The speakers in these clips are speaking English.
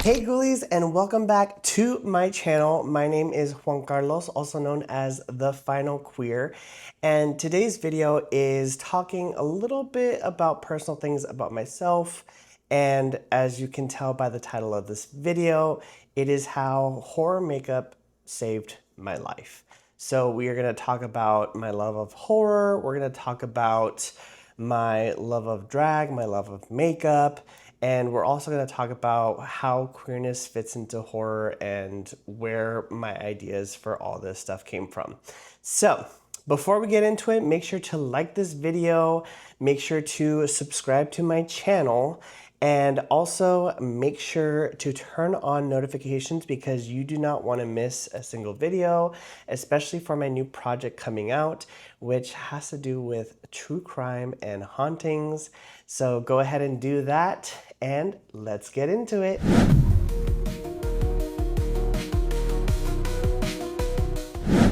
Hey ghoulies, and welcome back to my channel. My name is Juan Carlos, also known as The Final Queer, and today's video is talking a little bit about personal things about myself, and as you can tell by the title of this video, it is how horror makeup saved my life. So we are going to talk about my love of horror, we're going to talk about my love of drag, my love of makeup, and we're also going to talk about how queerness fits into horror and where my ideas for all this stuff came from. So, before we get into it, make sure to like this video, make sure to subscribe to my channel, and also make sure to turn on notifications because you do not want to miss a single video, especially for my new project coming out, which has to do with true crime and hauntings. So go ahead and do that, and let's get into it.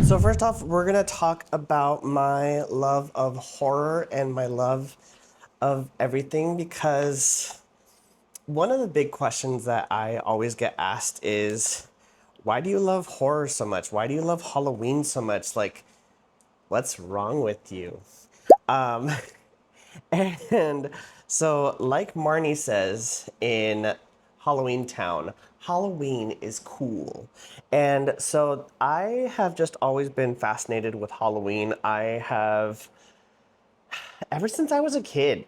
So first off, we're gonna talk about my love of horror and my love of everything, because one of the big questions that I always get asked is, why do you love horror so much? Why do you love Halloween so much? Like, what's wrong with you? Um, and so, like Marnie says in Halloween Town, Halloween is cool. And so I have just always been fascinated with Halloween. I have, ever since I was a kid,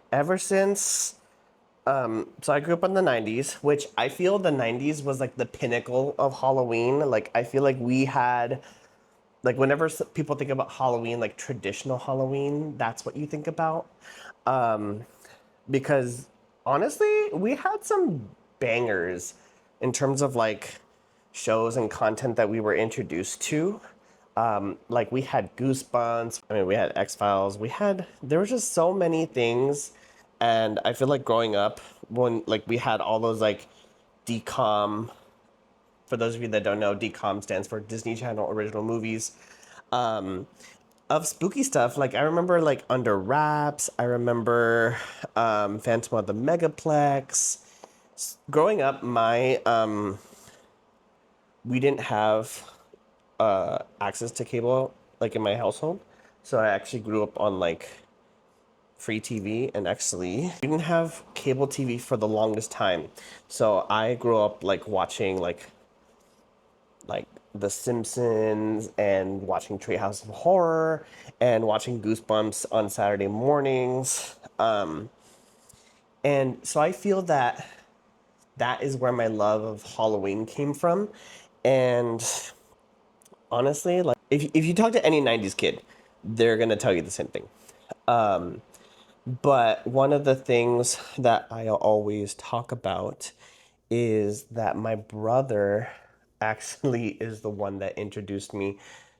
so I grew up in the 90s, which I feel the 90s was like the pinnacle of Halloween. Like, I feel like we had, like, whenever people think about Halloween, like traditional Halloween, that's what you think about. Because honestly, we had some bangers in terms of like shows and content that we were introduced to. Like, we had Goosebumps. I mean, we had X-Files. There were just so many things. And I feel like growing up, when like we had all those like DCOM, for those of you that don't know, DCOM stands for Disney Channel Original Movies, of spooky stuff. Like, I remember like Under Wraps. I remember Phantom of the Megaplex. Growing up, we didn't have access to cable like in my household, so I actually grew up on like free TV, and actually we didn't have cable TV for the longest time. So I grew up like watching like The Simpsons and watching Treehouse of Horror and watching Goosebumps on Saturday mornings. And so I feel that that is where my love of Halloween came from. And honestly, like, if you talk to any 90s kid, they're going to tell you the same thing. But one of the things that I always talk about is that my brother actually is the one that introduced me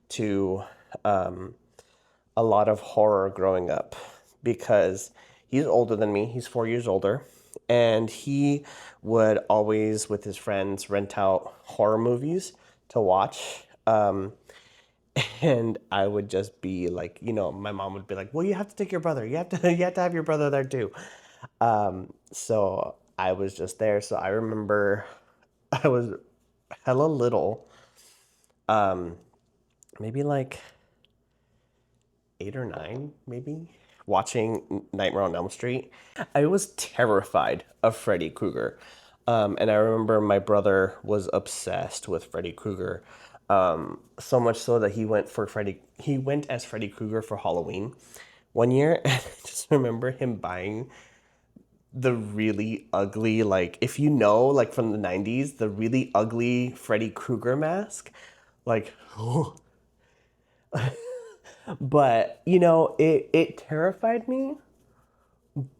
to a lot of horror growing up, because he's older than me. He's 4 years older. And he would always, with his friends, rent out horror movies to watch. And I would just be like, my mom would be like, well, you have to take your brother. You have to have your brother there too. So I was just there. So I remember I was hella little, maybe like 8 or 9, maybe, watching Nightmare on Elm Street. I was terrified of Freddy Krueger. And I remember my brother was obsessed with Freddy Krueger. So much so that he went as Freddy Krueger for Halloween one year. And I just remember him buying the really ugly, like, if you know, like from the 90s, the really ugly Freddy Krueger mask. Like, but it terrified me.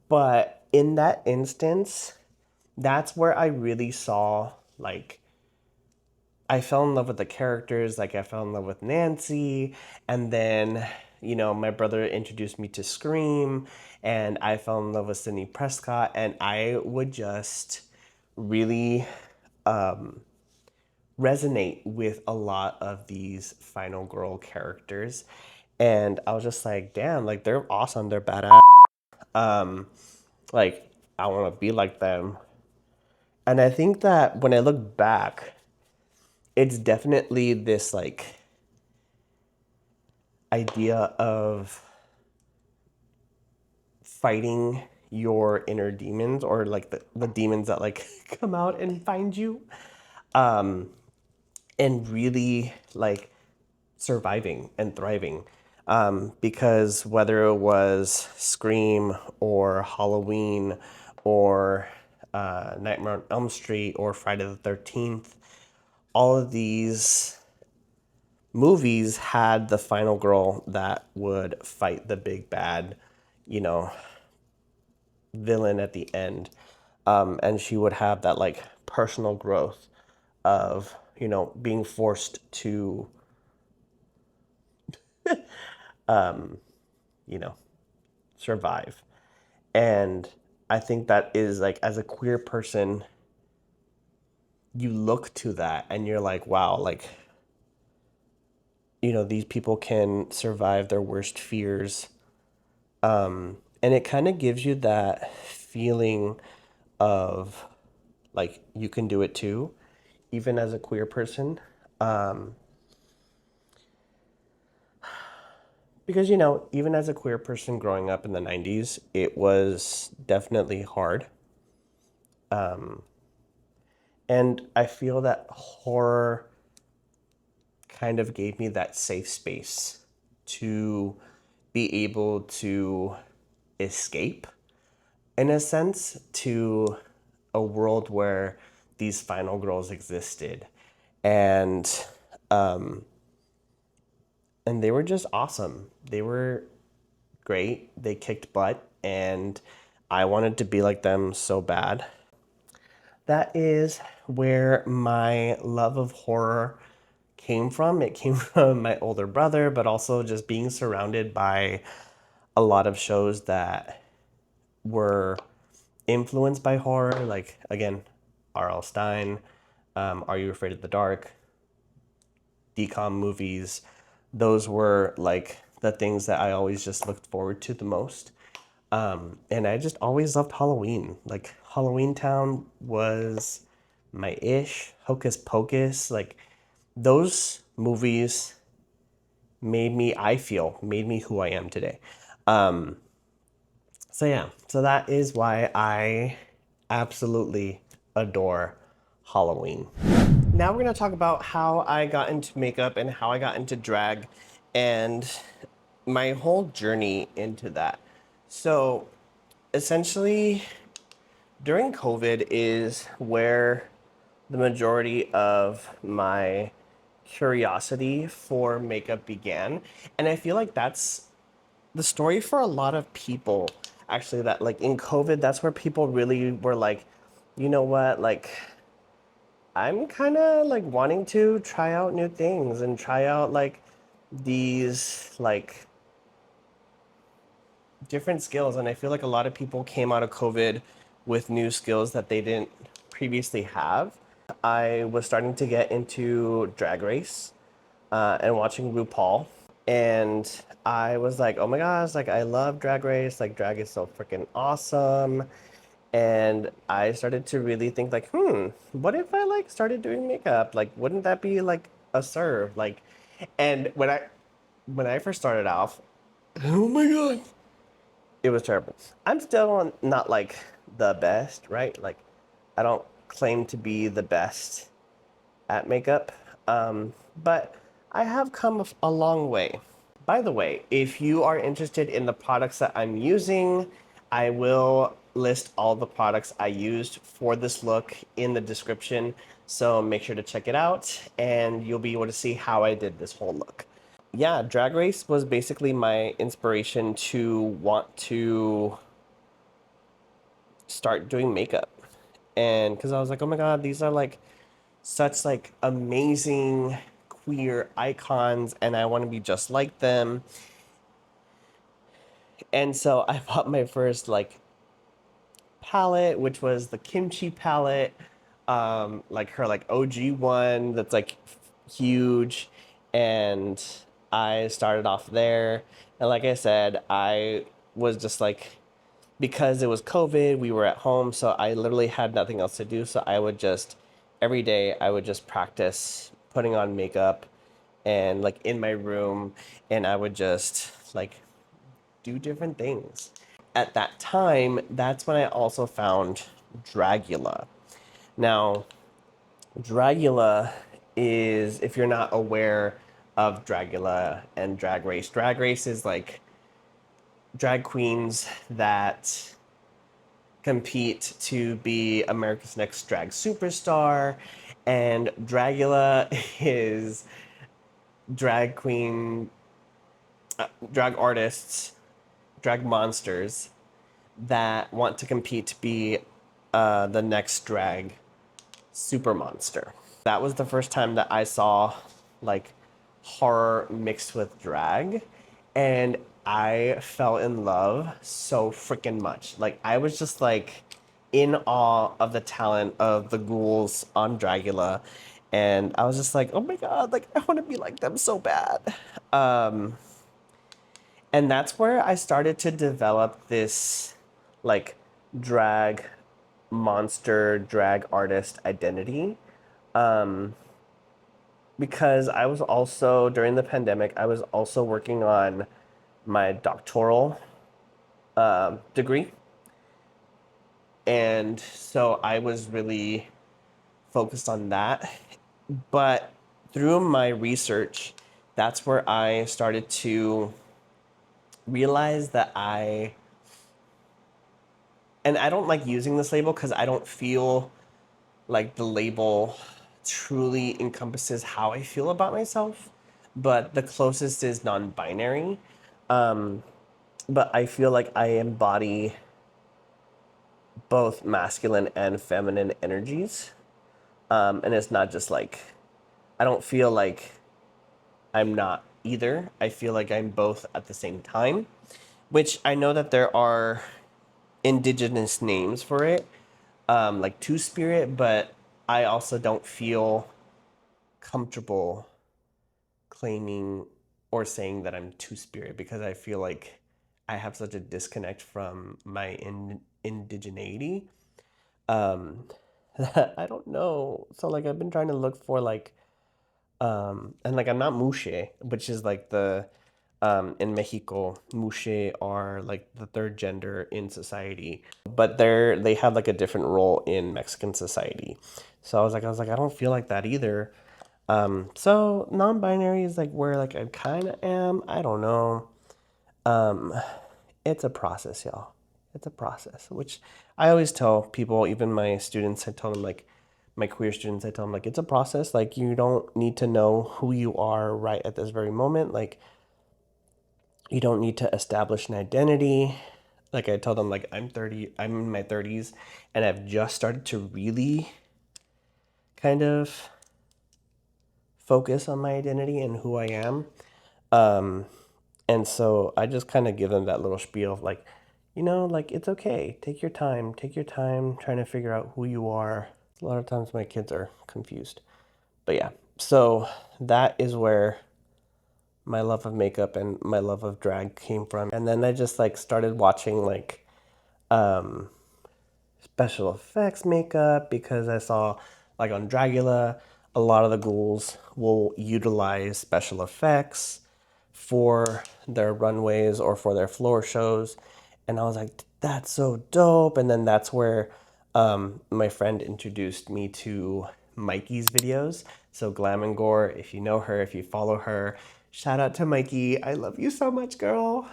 But in that instance, that's where I really saw, like, I fell in love with the characters. Like, I fell in love with Nancy, and then my brother introduced me to Scream, and I fell in love with Sidney Prescott, and I would just really resonate with a lot of these final girl characters. And I was just like, damn, like, they're awesome, they're badass. Like, I want to be like them. And I think that when I look back, it's definitely this like idea of fighting your inner demons, or like the demons that like come out and find you, and really like surviving and thriving. Because whether it was Scream or Halloween or Nightmare on Elm Street or Friday the 13th, all of these movies had the final girl that would fight the big bad, you know, villain at the end. And she would have that like personal growth of, being forced to, you know, survive. And I think that is like, as a queer person, you look to that and you're like, wow, like, these people can survive their worst fears. And it kind of gives you that feeling of like you can do it too, even as a queer person. Because, even as a queer person growing up in the 90s, it was definitely hard. And I feel that horror kind of gave me that safe space to be able to escape, in a sense, to a world where these final girls existed. And and they were just awesome. They were great. They kicked butt, and I wanted to be like them so bad. That is where my love of horror came from. It came from my older brother, but also just being surrounded by a lot of shows that were influenced by horror. Like, again, R.L. Stine, Are You Afraid of the Dark, decom movies. Those were like the things that I always just looked forward to the most. And I just always loved Halloween. Like, Halloween Town was my ish. Hocus Pocus, like those movies made me who I am today. So yeah, so that is why I absolutely adore Halloween. Now we're gonna talk about how I got into makeup and how I got into drag and my whole journey into that. So essentially, during COVID is where the majority of my curiosity for makeup began. And I feel like that's the story for a lot of people, actually, that like in COVID, that's where people really were like, you know what, like I'm kind of like wanting to try out new things and try out like these like different skills. And I feel like a lot of people came out of COVID with new skills that they didn't previously have. I was starting to get into Drag Race and watching RuPaul. And I was like, oh my gosh, like I love Drag Race. Like drag is so freaking awesome. And I started to really think like, what if I like started doing makeup? Like, wouldn't that be like a serve? Like, and when I first started off, oh my God, it was terrible. I'm still not like the best, right? Like, I don't claim to be the best at makeup, but I have come a long way. By the way, if you are interested in the products that I'm using, I will list all the products I used for this look in the description. So make sure to check it out and you'll be able to see how I did this whole look. Yeah, Drag Race was basically my inspiration to want to start doing makeup. And because I was like, oh my God, these are like such like amazing queer icons and I want to be just like them. And so I bought my first like palette, which was the kimchi palette, like her like OG one that's like huge. And I started off there. And like I said, I was just like because it was COVID, we were at home, so I literally had nothing else to do. So I would just, every day, I would just practice putting on makeup and like in my room, and I would just like do different things. At that time, that's when I also found Dragula. Now, Dragula is, if you're not aware of Dragula and Drag Race is like drag queens that compete to be America's Next Drag Superstar, and Dragula is drag queen, drag artists, drag monsters that want to compete to be the next drag super monster. That was the first time that I saw like horror mixed with drag, and I fell in love so freaking much. Like I was just like in awe of the talent of the ghouls on Dragula, and I was just like, oh my god, like I want to be like them so bad. Um, and that's where I started to develop this like drag monster drag artist identity, because I was also during the pandemic I was also working on my doctoral degree, and so I was really focused on that. But through my research, that's where I started to realize that I don't like using this label because I don't feel like the label truly encompasses how I feel about myself, but the closest is non-binary. But I feel like I embody both masculine and feminine energies. And it's not just like, I don't feel like I'm not either. I feel like I'm both at the same time, which I know that there are indigenous names for it, like Two Spirit, but I also don't feel comfortable claiming or saying that I'm Two Spirit because I feel like I have such a disconnect from my indigeneity. Um, I don't know. So like I've been trying to look for like and like I'm not Mushe, which is like the in Mexico, Mushe are like the third gender in society, but they have like a different role in Mexican society. So I don't feel like that either. So non-binary is like where like I kind of am. I don't know. Um, it's a process, y'all. It's a process, which I always tell people, even my students, I tell them like my queer students, I tell them like it's a process. Like you don't need to know who you are right at this very moment. Like you don't need to establish an identity. Like I tell them like I'm 30, I'm in my 30s and I've just started to really kind of focus on my identity and who I am. Um, and so I just kind of give them that little spiel of like, like it's okay. Take your time trying to figure out who you are. A lot of times my kids are confused. But yeah, so that is where my love of makeup and my love of drag came from. And then I just like started watching like um special effects makeup because I saw like on Dragula, a lot of the ghouls will utilize special effects for their runways or for their floor shows. And I was like, that's so dope. And then that's where my friend introduced me to Mikey's videos. So Glam and Gore, if you know her, if you follow her, shout out to Mikey. I love you so much, girl.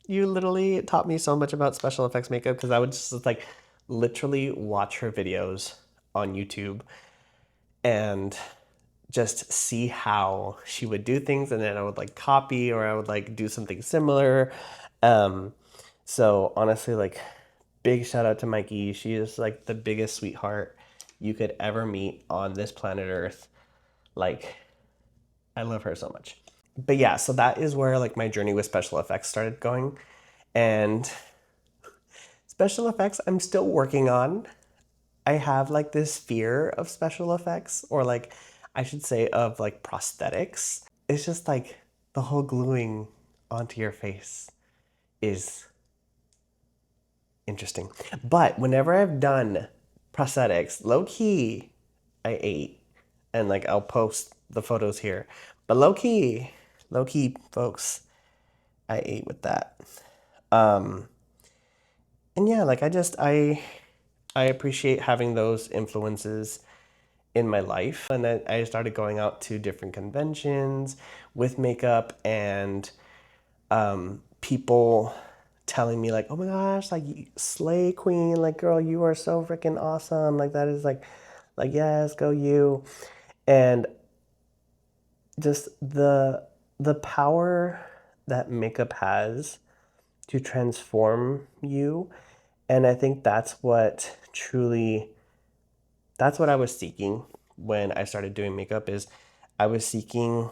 You literally taught me so much about special effects makeup because I would just like literally watch her videos on YouTube and just see how she would do things, and then I would like copy or I would like do something similar. Um, so honestly, like big shout out to Mikey. She is like the biggest sweetheart you could ever meet on this planet Earth. Like I love her so much. But yeah, so that is where like my journey with special effects started going. And special effects I'm still working on. I have like this fear of special effects, or like I should say of like prosthetics. It's just like the whole gluing onto your face is interesting. But whenever I've done prosthetics, low key, I ate. And like I'll post the photos here. But low key, folks, I ate with that. And yeah, like I appreciate having those influences in my life. And I started going out to different conventions with makeup and people telling me like, oh my gosh, like slay queen, like girl, you are so freaking awesome. Like that is like yes, go you. And just the power that makeup has to transform you. And I think that's what I was seeking when I started doing makeup is I was seeking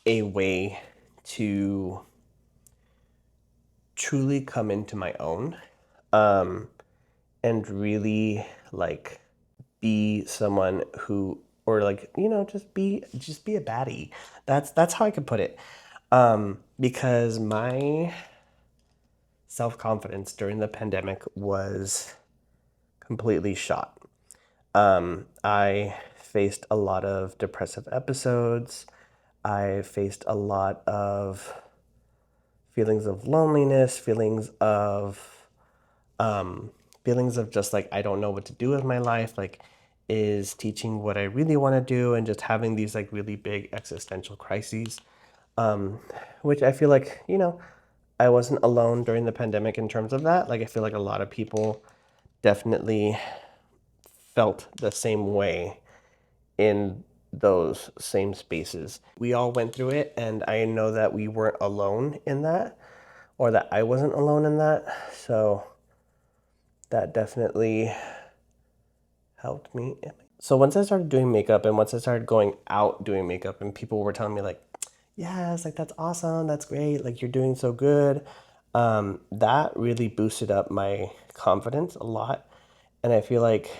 a way to truly come into my own and really like be someone who or like just be a baddie. That's how I could put it. Because my self-confidence during the pandemic was completely shot. I faced a lot of depressive episodes. I faced a lot of feelings of loneliness, feelings of just like I don't know what to do with my life. Like, is teaching what I really want to do, and just having these like really big existential crises, which I feel like I wasn't alone during the pandemic in terms of that. Like, I feel like a lot of people definitely felt the same way in those same spaces. We all went through it, and I know that we weren't alone in that, or that I wasn't alone in that. So that definitely helped me. So once I started doing makeup and once I started going out doing makeup and people were telling me like, yes, like that's awesome, that's great, like you're doing so good, that really boosted up my confidence a lot. And I feel like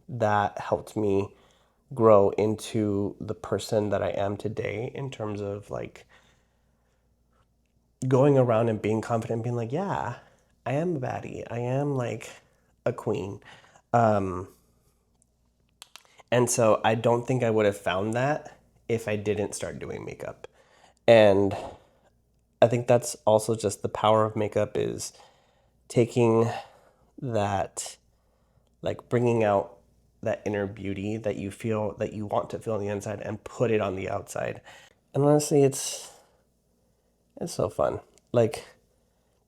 that helped me grow into the person that I am today in terms of like going around and being confident and being like, yeah, I am a baddie. I am like a queen. And so I don't think I would have found that if I didn't start doing makeup. And I think that's also just the power of makeup is taking that, like bringing out that inner beauty that you feel that you want to feel on the inside and put it on the outside. And honestly, it's so fun. Like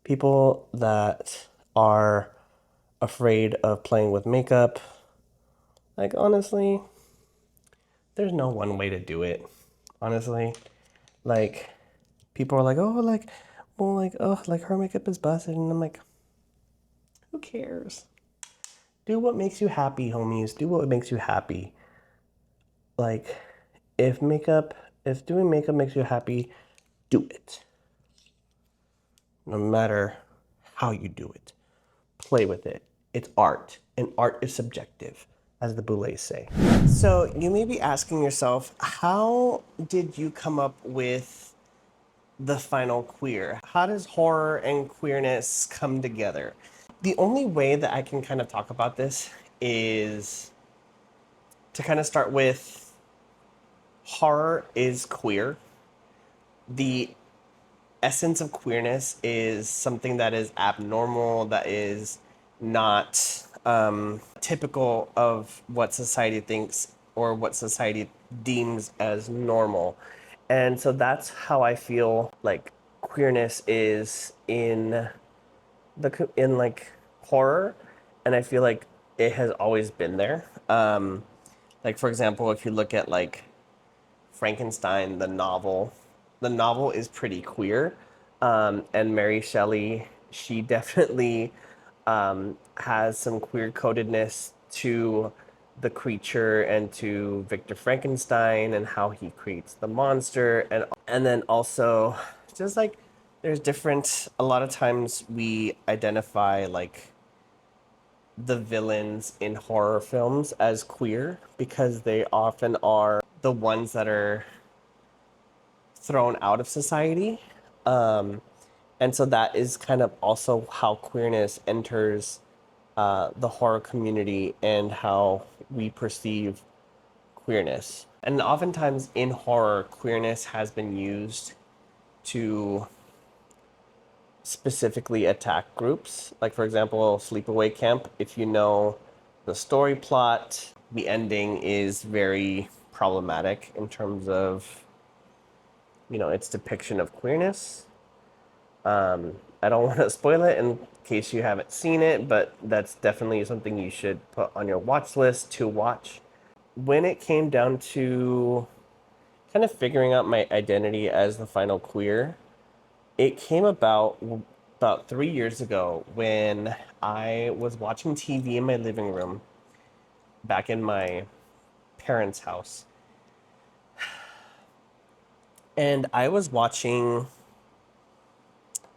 people that are afraid of playing with makeup, like honestly, there's no one way to do it. Honestly, like people are like, oh, like, well, like, oh, like her makeup is busted, and I'm like, who cares? Do what makes you happy, homies. Do what makes you happy. Like, if makeup, if doing makeup makes you happy, do it. No matter how you do it, play with it. It's art, and art is subjective, as the Boulets say. So you may be asking yourself, how did you come up with the final queer? How does horror and queerness come together? The only way that I can kind of talk about this is to kind of start with horror is queer. The essence of queerness is something that is abnormal, that is not typical of what society thinks or what society deems as normal. And so that's how I feel like queerness is in like horror, and I feel like it has always been there. Like for example, if you look at like Frankenstein, the novel is pretty queer, and Mary Shelley, she definitely has some queer codedness to the creature and to Victor Frankenstein and how he creates the monster, and then also just like there's different a lot of times we identify like the villains in horror films as queer because they often are the ones that are thrown out of society. And so that is kind of also how queerness enters the horror community and how we perceive queerness. And oftentimes in horror, queerness has been used to specifically attack groups. Like, for example, Sleepaway Camp. If you know the story plot, the ending is very problematic in terms of, its depiction of queerness. I don't want to spoil it in case you haven't seen it, but that's definitely something you should put on your watch list to watch. When it came down to kind of figuring out my identity as the final queer, it came about 3 years ago when I was watching TV in my living room back in my parents' house. And I was watching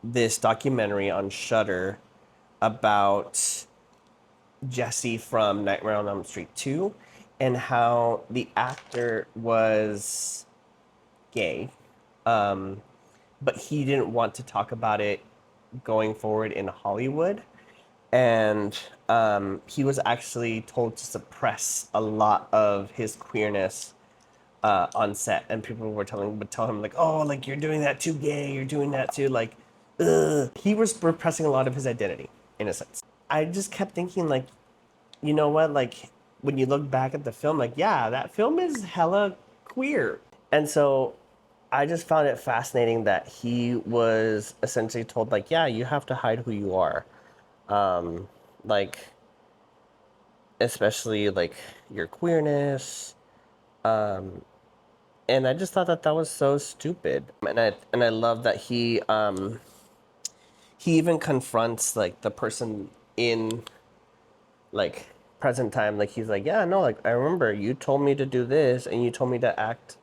this documentary on Shudder about Jesse from Nightmare on Elm Street 2 and how the actor was gay, but he didn't want to talk about it going forward in Hollywood. And he was actually told to suppress a lot of his queerness on set, and people would tell him like, "Oh, like you're doing that too gay, you're doing that too like." Ugh. He was repressing a lot of his identity, in a sense. I just kept thinking like, you know what, like when you look back at the film, like yeah, that film is hella queer, and so I just found it fascinating that he was essentially told like, yeah, you have to hide who you are, like especially like your queerness. And I just thought that that was so stupid. And I love that he even confronts like the person in like present time. Like he's like, yeah, no, like I remember you told me to do this and you told me to act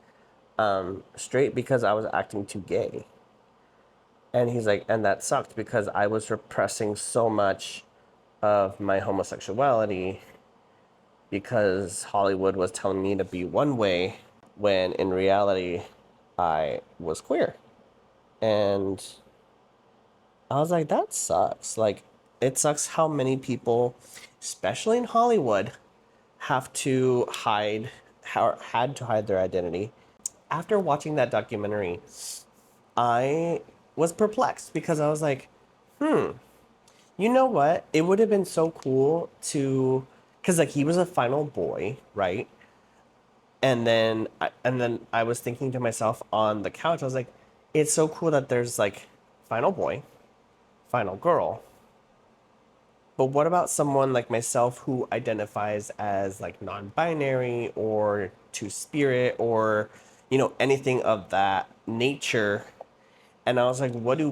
straight because I was acting too gay. And he's like, and that sucked because I was repressing so much of my homosexuality because Hollywood was telling me to be one way when in reality I was queer. And I was like, that sucks. Like, it sucks how many people, especially in Hollywood, have to hide, had to hide their identity. After watching that documentary, I was perplexed because I was like, you know what? It would have been so cool to, because like he was a final boy, right? And then I was thinking to myself on the couch, I was like, it's so cool that there's like final boy, final girl. But what about someone like myself who identifies as like non-binary or two-spirit or anything of that nature? And I was like, how do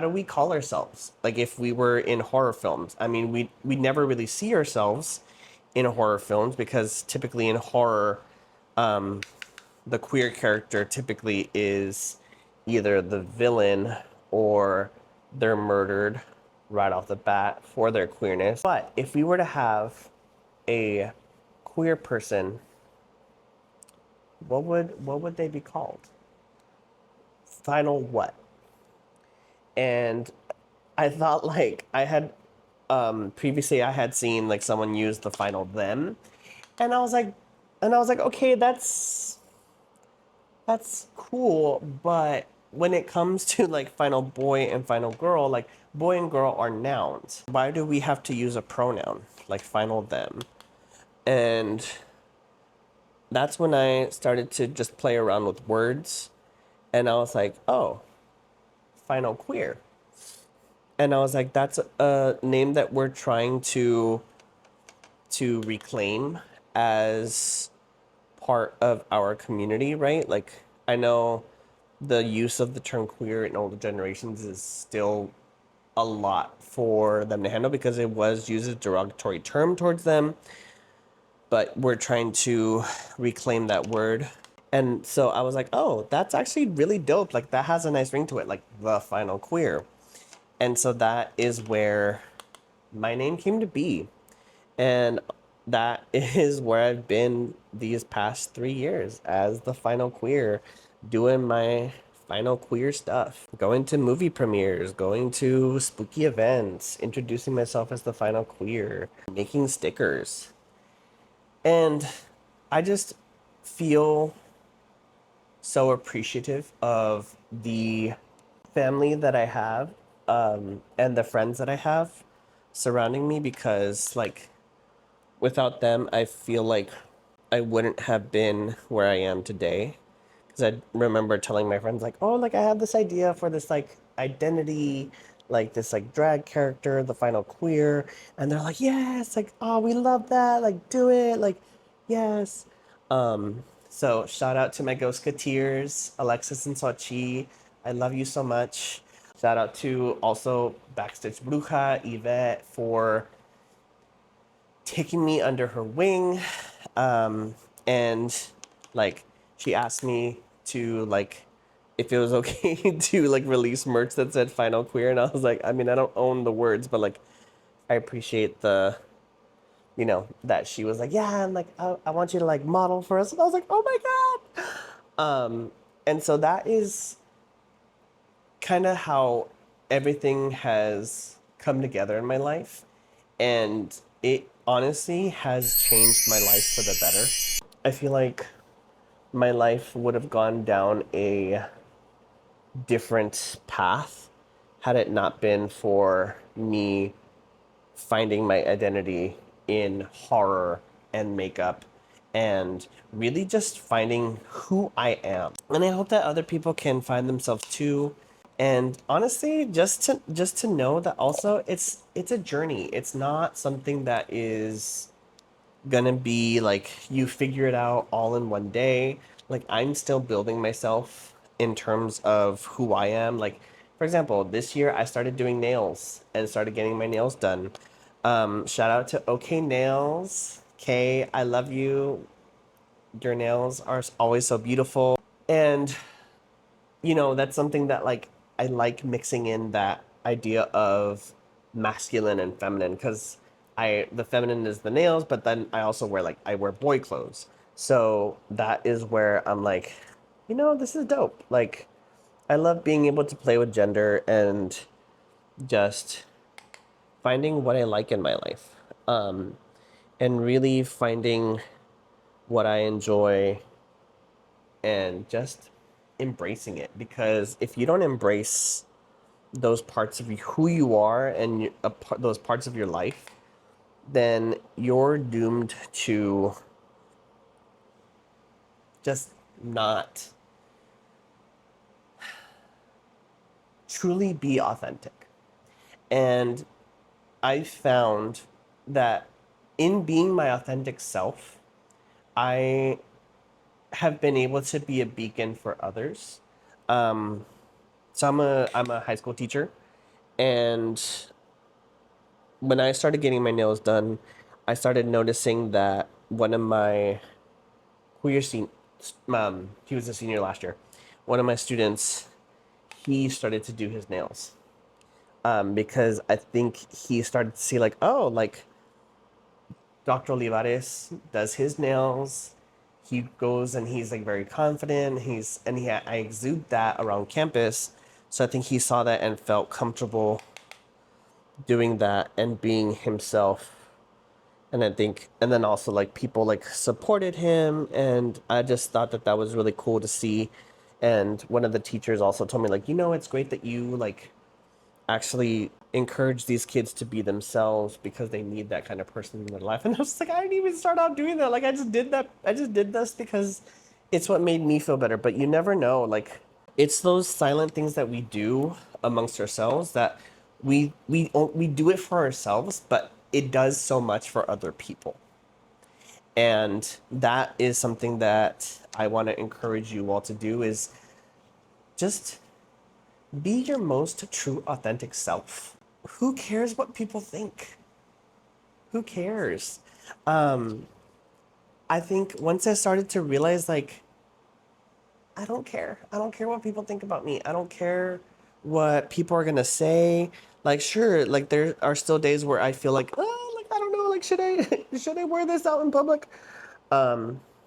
we call ourselves? Like if we were in horror films, I mean, we never really see ourselves in horror films because typically in horror, the queer character typically is either the villain or they're murdered right off the bat for their queerness. But if we were to have a queer person, what would they be called? Final what? And I thought like I had previously I had seen like someone use the final them, and I was like, okay, that's cool, but when it comes to like final boy and final girl, like boy and girl are nouns. Why do we have to use a pronoun like final them? And that's when I started to just play around with words, and I was like, oh, final queer. And I was like, that's a name that we're trying to reclaim as part of our community, right? Like I know the use of the term queer in older generations is still a lot for them to handle because it was used as a derogatory term towards them, but we're trying to reclaim that word. And so I was like, oh, that's actually really dope. Like that has a nice ring to it, like the final queer. And so that is where my name came to be. And that is where I've been these past 3 years as the final queer, doing my final queer stuff, going to movie premieres, going to spooky events, introducing myself as the final queer, making stickers. And I just feel so appreciative of the family that I have, and the friends that I have surrounding me, because like without them, I feel like I wouldn't have been where I am today. Because I remember telling my friends like, oh, like I have this idea for this like identity, like this like drag character, the final queer, and they're like, yes, like oh, we love that, like do it, like yes. So shout out to my Ghostketeers, Alexis and Sochi. I love you so much. Shout out to also Backstitch Bruja, Yvette, for taking me under her wing. And like she asked me to like if it was okay to like release merch that said final queer, and I was like, I mean, I don't own the words, but like I appreciate the, you know, that she was like, yeah, and like I want you to like model for us, and I was like, oh my god. And so that is kind of how everything has come together in my life, and it honestly has changed my life for the better. I feel like my life would have gone down a different path had it not been for me finding my identity in horror and makeup, and really just finding who I am. And I hope that other people can find themselves too. And honestly, just to know that also it's a journey. It's not something that is gonna be like you figure it out all in one day. Like I'm still building myself in terms of who I am. Like for example, this year I started doing nails and started getting my nails done. Shout out to OK Nails. Kay, I love you. Your nails are always so beautiful. And you know, that's something that like I like mixing in that idea of masculine and feminine, because I the feminine is the nails, but then I also wear like I wear boy clothes. So that is where I'm like, you know, this is dope. Like I love being able to play with gender and just finding what I like in my life. And really finding what I enjoy and just embracing it, because if you don't embrace those parts of you, who you are, and those parts of your life, then you're doomed to just not truly be authentic. And I found that in being my authentic self, I have been able to be a beacon for others. So I'm a high school teacher, and when I started getting my nails done, I started noticing that one of my queer sen- he was a senior last year. One of my students, he started to do his nails, because I think he started to see like, oh, like Dr. Olivares does his nails. He goes and he's like very confident. I exude that around campus. So I think he saw that and felt comfortable doing that and being himself. And I think, and then also like people like supported him, and I just thought that that was really cool to see. And one of the teachers also told me like, you know, it's great that you like actually encourage these kids to be themselves, because they need that kind of person in their life. And I was like, I didn't even start out doing that. Like I just did that. I just did this because it's what made me feel better. But you never know. Like it's those silent things that we do amongst ourselves that we do it for ourselves, but it does so much for other people. And that is something that I want to encourage you all to do, is just be your most true authentic self. Who cares what people think? Who cares? I think once I started to realize like I don't care. I don't care what people think about me. I don't care what people are gonna say. Like sure, like there are still days where I feel like, oh, like I don't know, like should I should I wear this out in public?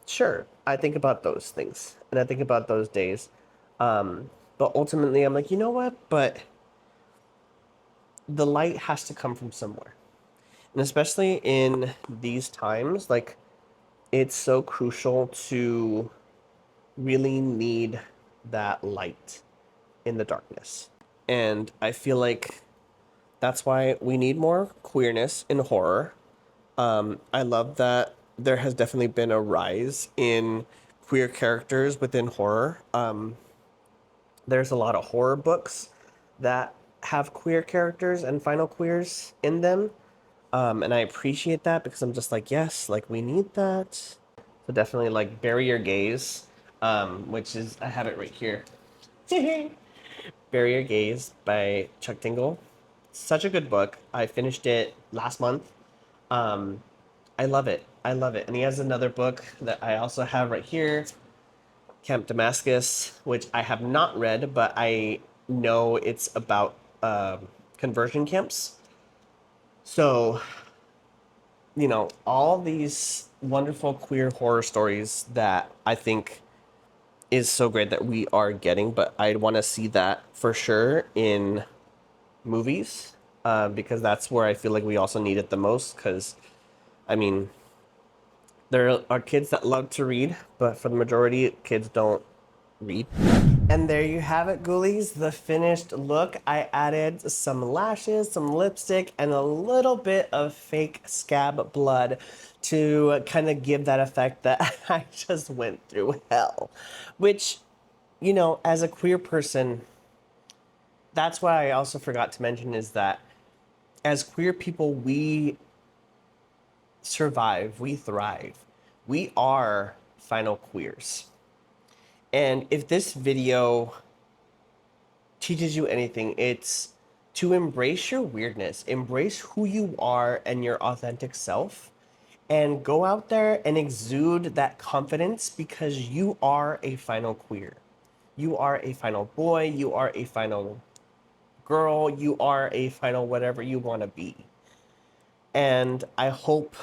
Sure. I think about those things and I think about those days. But ultimately, I'm like, you know what? But the light has to come from somewhere. And especially in these times, like, it's so crucial to really need that light in the darkness. And I feel like that's why we need more queerness in horror. I love that there has definitely been a rise in queer characters within horror. There's a lot of horror books that have queer characters and final queers in them. And I appreciate that because I'm just like, yes, like we need that. So definitely like Bury Your Gaze, which is, I have it right here. Bury Your Gaze by Chuck Tingle. Such a good book. I finished it last month. Um, I love it. I love it. And he has another book that I also have right here, Camp Damascus, which I have not read, but I know it's about conversion camps. So, you know, all these wonderful queer horror stories that I think is so great that we are getting, but I want to see that for sure in movies, because that's where I feel like we also need it the most. Because, I mean, there are kids that love to read, but for the majority, kids don't read. And there you have it, ghoulies, the finished look. I added some lashes, some lipstick, and a little bit of fake scab blood to kind of give that effect that I just went through hell. Which, you know, as a queer person, that's why I also forgot to mention is that as queer people, we survive, we thrive. We are final queers. And if this video teaches you anything, it's to embrace your weirdness, embrace who you are and your authentic self, and go out there and exude that confidence because you are a final queer. You are a final boy, you are a final girl, you are a final whatever you want to be. And I hope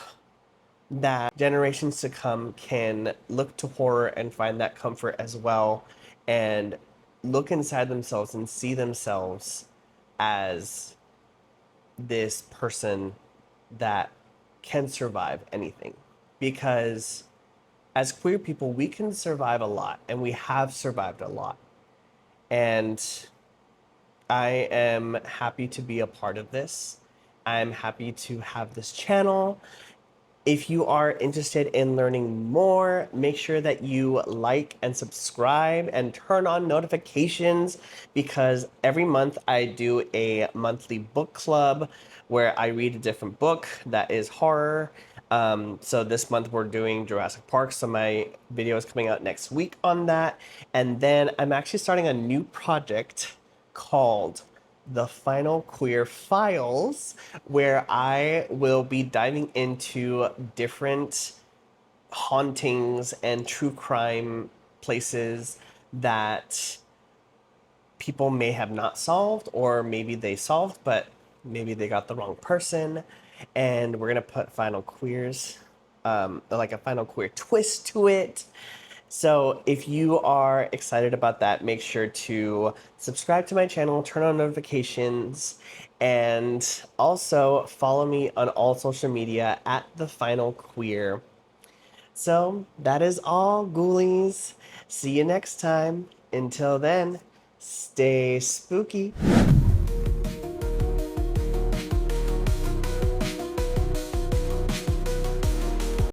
that generations to come can look to horror and find that comfort as well, and look inside themselves and see themselves as this person that can survive anything. Because as queer people, we can survive a lot, and we have survived a lot. And I am happy to be a part of this. I'm happy to have this channel. If you are interested in learning more, make sure that you like and subscribe and turn on notifications, because every month I do a monthly book club where I read a different book that is horror. So this month we're doing Jurassic Park, so my video is coming out next week on that. And then I'm actually starting a new project called The Final Queer Files, where I will be diving into different hauntings and true crime places that people may have not solved, or maybe they solved, but maybe they got the wrong person. And we're gonna put final queers, like a final queer twist to it. So if you are excited about that, make sure to subscribe to my channel, turn on notifications, and also follow me on all social media at The Final Queer. So that is all, ghoulies. See you next time. Until then, stay spooky.